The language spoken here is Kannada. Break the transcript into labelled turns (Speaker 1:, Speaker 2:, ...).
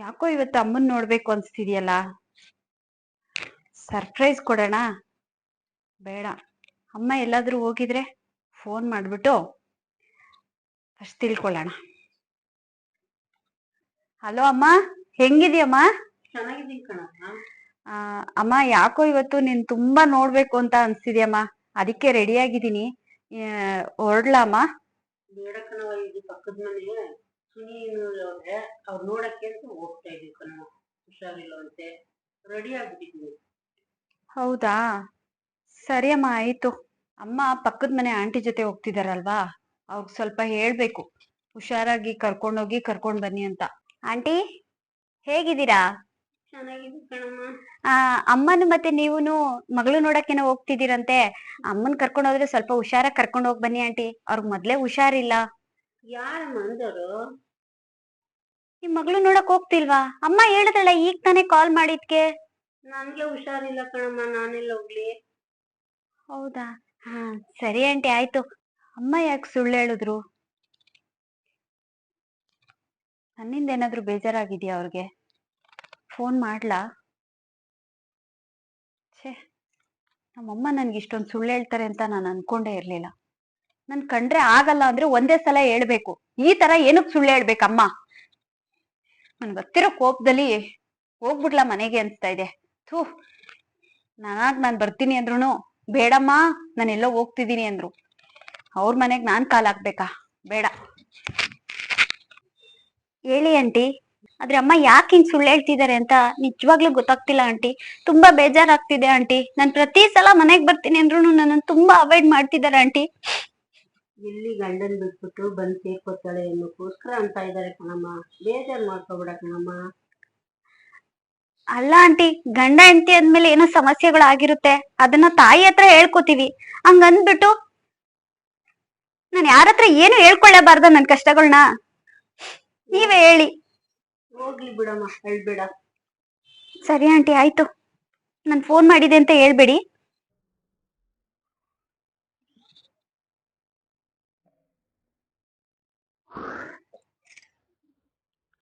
Speaker 1: ಯಾಕೋ ಇವತ್ತು ಅಮ್ಮನ್ ನೋಡ್ಬೇಕು ಅನ್ಸ್ತಿದ್ಯಲ್ಲ. ಸರ್ಪ್ರೈಸ್ ಕೊಡೋಣ? ಬೇಡ. ಅಮ್ಮ ಎಲ್ಲಾದ್ರೂ ಹೋಗಿದ್ರೆ ಫೋನ್ ಮಾಡ್ಬಿಟ್ಟು ಅಷ್ಟ್ ತಿಳ್ಕೊಳ್ಳೋಣ. ಹಲೋ ಅಮ್ಮ, ಹೆಂಗಿದ್ಯಮ್ಮ?
Speaker 2: ಚೆನ್ನಾಗಿದ್ದೀನಿ ಕಣಮ್ಮ.
Speaker 1: ಅಮ್ಮ ಯಾಕೋ ಇವತ್ತು ನೀನ್ ತುಂಬಾ ನೋಡ್ಬೇಕು ಅಂತ ಅನ್ಸ್ತಿದ್ಯಮ್ಮ. ಅದಕ್ಕೆ ರೆಡಿ ಆಗಿದ್ದೀನಿ. ಹೊರಡ್ಲಮ್ಮ?
Speaker 2: ಬೇಡ ಕಣವ, ಇದು ಪಕ್ಕದ ಮನೆ ಸುನಿ ಅವ್ರೆ, ಅವ್ರು ನೋಡಕ್ಕೆ ಅಂತ ಹೋಗ್ತಾ ಇದೀವಿ ಕಣವ. ಹುಷಾರಿಲ್ಲವಂತೆ, ರೆಡಿ ಆಗ್ಬಿಟ್ಟಿದ್ವಿ.
Speaker 1: ಹೌದಾ, ಸರಿ ಅಮ್ಮ, ಆಯ್ತು. ಅಮ್ಮ ಪಕ್ಕದ ಮನೆ ಆಂಟಿ ಜೊತೆ ಹೋಗ್ತಿದಾರಲ್ವಾ, ಅವ್ರಿಗೆ ಸ್ವಲ್ಪ ಹೇಳ್ಬೇಕು ಹುಷಾರಾಗಿ ಕರ್ಕೊಂಡೋಗಿ ಕರ್ಕೊಂಡ್ ಬನ್ನಿ ಅಂತ. ಆಂಟಿ, ಹೇಗಿದ್ದೀರಾ?
Speaker 2: ಚೆನ್ನಾಗಿದೆ ಕಣಮ್ಮ.
Speaker 1: ಅಮ್ಮನು ಮತ್ತೆ ನೀವುನು ಮಗಳು ನೋಡಕ್ಕೇನೋ ಹೋಗ್ತಿದ್ದೀರಂತೆ. ಅಮ್ಮನ್ ಕರ್ಕೊಂಡ್ ಹೋದ್ರೆ ಸ್ವಲ್ಪ ಹುಷಾರಾಗಿ ಕರ್ಕೊಂಡ್ ಹೋಗ್ ಬನ್ನಿ ಆಂಟಿ, ಅವ್ರಿಗೆ ಮೊದ್ಲೇ ಹುಷಾರಿಲ್ಲ.
Speaker 2: ಯಾರಮ್ಮ ಅಂದವರು?
Speaker 1: ನಿಮ್ ಮಗಳು ನೋಡಕ್ ಹೋಗ್ತಿಲ್ವಾ? ಅಮ್ಮ ಹೇಳಿದಳ ಈಗ ತಾನೇ ಕಾಲ್ ಮಾಡಿದ್ಕೆ.
Speaker 2: ನನ್ಗೆ ಹುಷಾರಿಲ್ಲ ಕಣಮ್ಮ, ನಾನೆಲ್ಲ ಹೋಗ್ಲಿ?
Speaker 1: ಹೌದಾ, ಸರಿ ಆಂಟಿ, ಆಯ್ತು. ಅಮ್ಮ ಯಾಕೆ ಸುಳ್ಳು ಹೇಳಿದ್ರು? ನನ್ನಿಂದ ಏನಾದ್ರು ಬೇಜಾರಾಗಿದ್ಯಾ ಅವ್ರಿಗೆ? ಫೋನ್ ಮಾಡ್ಲಾ? ಛೇ, ನಮ್ಮಮ್ಮ ನನ್ಗೆ ಇಷ್ಟೊಂದು ಸುಳ್ಳು ಹೇಳ್ತಾರೆ ಅಂತ ನಾನು ಅನ್ಕೊಂಡೇ ಇರ್ಲಿಲ್ಲ. ನನ್ ಕಂಡ್ರೆ ಆಗಲ್ಲ ಅಂದ್ರೆ ಒಂದೇ ಸಲ ಹೇಳ್ಬೇಕು, ಈ ತರ ಏನಕ್ ಸುಳ್ಳು ಹೇಳ್ಬೇಕಮ್ಮ? ನನ್ ಗೊತ್ತಿರೋ ಕೋಪದಲ್ಲಿ ಹೋಗ್ಬಿಡ್ಲಾ ಮನೆಗೆ ಅನ್ಸ್ತಾ ಇದೆ. ಥೂ, ನಾನ್ ಬರ್ತೀನಿ ಅಂದ್ರುನು ಬೇಡಮ್ಮ ನಾನು ಎಲ್ಲೋ ಹೋಗ್ತಿದ್ದೀನಿ ಅಂದ್ರು. ಅವ್ರ ಮನೆಗ್ ನಾನ್ ಕಾಲ್ ಹಾಕ್ಬೇಕಾ? ಬೇಡ. ಹೇಳಿ ಆಂಟಿ, ಆದ್ರೆ ಅಮ್ಮ ಯಾಕೆ ಹಿಂಗ್ ಸುಳ್ಳು ಹೇಳ್ತಿದ್ದಾರೆ ಅಂತ ನಿಜವಾಗ್ಲೂ ಗೊತ್ತಾಗ್ತಿಲ್ಲ ಆಂಟಿ. ತುಂಬಾ ಬೇಜಾರಾಗ್ತಿದೆ ಆಂಟಿ. ನಾನ್ ಪ್ರತಿ ಸಲ ಮನೆಗ್ ಬರ್ತೀನಿ ಅಂದ್ರೂ ನನ್ನ ತುಂಬಾ ಅವಾಯ್ಡ್ ಮಾಡ್ತಿದ್ದಾರೆ ಆಂಟಿ.
Speaker 2: ಎಲ್ಲಿ ಗಂಡನ್ ಬಿಟ್ಬಿಟ್ಟು ಬಂದ್ ಸೇರ್ಕೊತಾಳೆ ಅನ್ನೋಕ್ಕೋಸ್ಕರ ಅಂತ ಇದಾರೆ ಕಣಮ್ಮ. ಬೇಜಾರ್ ಮಾಡ್ಕೋಬೇಡ ಕಣಮ್ಮ.
Speaker 1: ಅಲ್ಲ ಆಂಟಿ, ಗಂಡ ಹೆಂಡತಿ ಅಂದ್ಮೇಲೆ ಏನೋ ಸಮಸ್ಯೆಗಳು ಆಗಿರುತ್ತೆ, ಅದನ್ನ ತಾಯಿ ಹತ್ರ ಹೇಳ್ಕೊತೀವಿ. ಹಂಗ ಅಂದ್ಬಿಟ್ಟು ನಾನು ಯಾರ ಹತ್ರ ಏನು ಹೇಳ್ಕೊಳ್ಳೇಬಾರ್ದ ನನ್ ಕಷ್ಟಗಳನ್ನ? ನೀವೇ ಹೇಳಿ.
Speaker 2: ಹೋಗ್ಲಿ ಬಿಡಮ್ಮ, ಹೇಳ್ಬೇಡ.
Speaker 1: ಸರಿ ಆಂಟಿ, ಆಯ್ತು. ನಾನು ಫೋನ್ ಮಾಡಿದೆ ಅಂತ ಹೇಳ್ಬೇಡಿ.